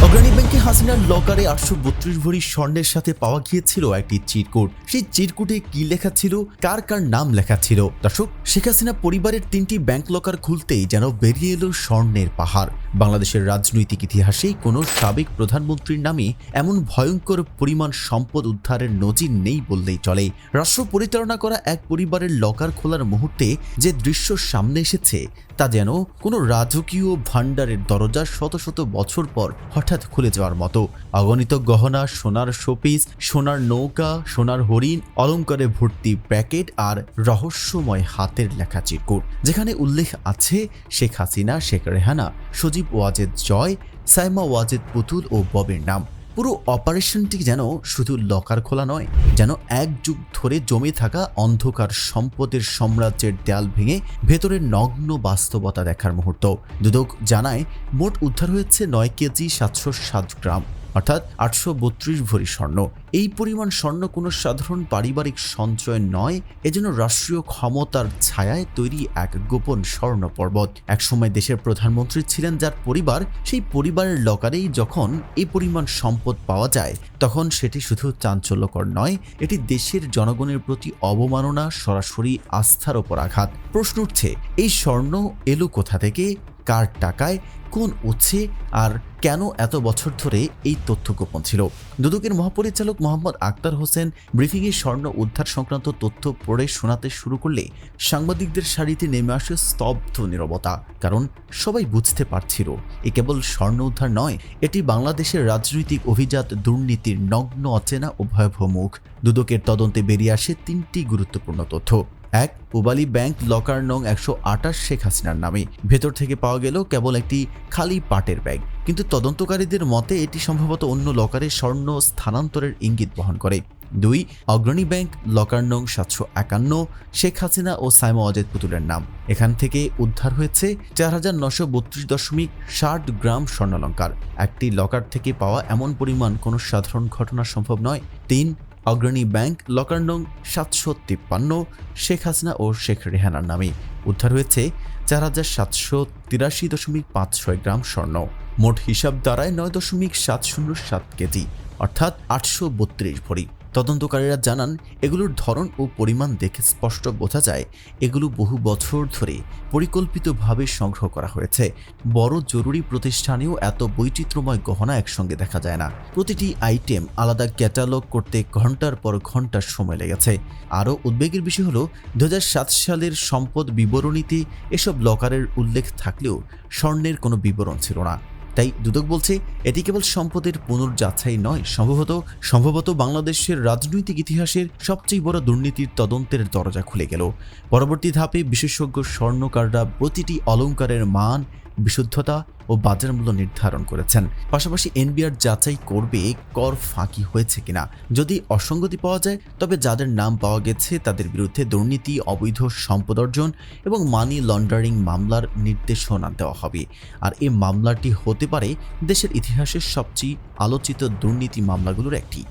অগ্রণী ব্যাংকে হাসিনার লকারে 832 ভরি স্বর্ণের সাথে পাওয়া গিয়েছিল একটি চিরকুট। সেই চিরকুটে কি লেখা ছিল, কার কার নাম লেখা ছিল? দর্শক, শেখ হাসিনা পরিবারের 3টি ব্যাংক লকার খুলতেই যেন বেরিয়ে এলো স্বর্ণের পাহাড়। বাংলাদেশের রাজনৈতিক ইতিহাসে কোনো সাবেক প্রধানমন্ত্রীর নামে এমন ভয়ঙ্কর পরিমাণ সম্পদ উদ্ধারের নজির নেই বললেই চলে। রাষ্ট্র পরিচালনা করা এক পরিবারের লকার খোলার মুহূর্তে যে দৃশ্য সামনে এসেছে তা যেন কোনো রাজকীয় ভাণ্ডারের দরজা শত শত বছর পর হঠাৎ খুলে যাওয়ার মতো। অগণিত গহনা, সোনার শোপিস, সোনার নৌকা, সোনার হরিণ, অলংকারে ভর্তি প্যাকেট আর রহস্যময় হাতের লেখা চিরকুট, যেখানে উল্লেখ আছে শেখ হাসিনা, শেখ রেহানা, সজীব ওয়াজেদ জয়, সাইমা ওয়াজেদ পুতুল ও ববের নাম। পুরো অপারেশনটি যেন শুধু লকার খোলা নয়, যেন এক যুগ ধরে জমে থাকা অন্ধকার সম্পদের সাম্রাজ্যের দেয়াল ভেঙে ভেতরের নগ্ন বাস্তবতা দেখার মুহূর্ত। দুদক জানায় মোট উদ্ধার হয়েছে 9 কেজি 707 গ্রাম, অর্থাৎ 832 ভরি স্বর্ণ। এই পরিমাণ স্বর্ণ কোনো সাধারণ পারিবারিক সঞ্চয় নয়, এজন্য রাষ্ট্রীয় ক্ষমতার ছায়ায় তৈরি এক গোপন স্বর্ণ পর্বত। একসময় দেশের প্রধানমন্ত্রী ছিলেন যার পরিবার, সেই পরিবারের লকারেই যখন এই পরিমাণ সম্পদ পাওয়া যায়, তখন সেটি শুধু চাঞ্চল্যকর নয়, এটি দেশের জনগণের প্রতি অবমাননা, সরাসরি আস্থার ওপর আঘাত। প্রশ্ন উঠছে, এই স্বর্ণ এলো কোথা থেকে, কার টাকায়, কোন উৎসে, আর কেন এত বছর ধরে এই তথ্য গোপন ছিল? দুদকের মহাপরিচালক মোহাম্মদ আক্তার হোসেন ব্রিফিংয়ে স্বর্ণ উদ্ধার সংক্রান্ত তথ্য পড়ে শোনাতে শুরু করলে সাংবাদিকদের সারিতে নেমে আসে স্তব্ধ নীরবতা। কারণ সবাই বুঝতে পারছিল এ কেবল স্বর্ণ উদ্ধার নয়, এটি বাংলাদেশের রাজনৈতিক অভিজাত দুর্নীতির নগ্ন, অচেনা ও ভয়াবহ মুখ। দুদকের তদন্তে বেরিয়ে আসে 3টি গুরুত্বপূর্ণ তথ্য। 1. পূবালী ব্যাংক লকার নং 128 শেখ হাসিনার নামে। ভেতর থেকে পাওয়া গেল কেবল একটি খালি পাটের ব্যাগ, কিন্তু তদন্তকারীদের মতে এটি সম্ভবত অন্য লকারে স্বর্ণ স্থানান্তরের ইঙ্গিত বহন করে। 2. অগ্রণী ব্যাংক লকার নং 751 শেখ হাসিনা ও সাইমা ওয়াজেদ পুতুলের নাম। এখান থেকে উদ্ধার হয়েছে 4932.60 গ্রাম স্বর্ণালঙ্কার। একটি লকার থেকে পাওয়া এমন পরিমাণ কোনো সাধারণ ঘটনা সম্ভব নয়। 3. অগ্রণী ব্যাংক লকার নং 753 শেখ হাসিনা ও শেখ রেহানার নামে। উদ্ধার হয়েছে 4783.56 গ্রাম স্বর্ণ। মোট হিসাব দাঁড়ায় 9.707 কেজি, অর্থাৎ 832 ভরি। তদন্তকারীরা জানান, এগুলোর ধরন ও পরিমাণ দেখে স্পষ্ট বোঝা যায় এগুলো বহু বছর ধরে পরিকল্পিতভাবে সংগ্রহ করা হয়েছে। বড় জরুরি প্রতিষ্ঠানেও এত বৈচিত্র্যময় গহনা একসঙ্গে দেখা যায় না। প্রতিটি আইটেম আলাদা ক্যাটালগ করতে ঘন্টার পর ঘন্টা সময় লেগেছে। আরও উদ্বেগের বিষয় হলো 2007 সালের সম্পদ বিবরণীতে এসব লকারের উল্লেখ থাকলেও স্বর্ণের কোনো বিবরণ ছিল না। তাই দুদক বলছে এটি কেবল সম্পদের পুনর্যাচাই নয়, সম্ভবত বাংলাদেশের রাজনৈতিক ইতিহাসের সবচেয়ে বড় দুর্নীতির তদন্তের দরজা খুলে গেল। পরবর্তী ধাপে বিশেষজ্ঞ স্বর্ণকাররা প্রতিটি অলংকারের মান, বিশুদ্ধতা ও বাজার মূল্য নির্ধারণ করেছেন। পাশাপাশি এনবিআর যাচাই করবে কর ফাঁকি হয়েছে কিনা। যদি অসঙ্গতি পাওয়া যায়, তবে যাদের নাম পাওয়া গেছে তাদের বিরুদ্ধে দুর্নীতি, অবৈধ সম্পদ অর্জন এবং মানি লন্ডারিং মামলার নির্দেশনা দেওয়া হবে। আর এই মামলাটি হতে পারে দেশের ইতিহাসের সবচেয়ে আলোচিত দুর্নীতি মামলাগুলোর একটি।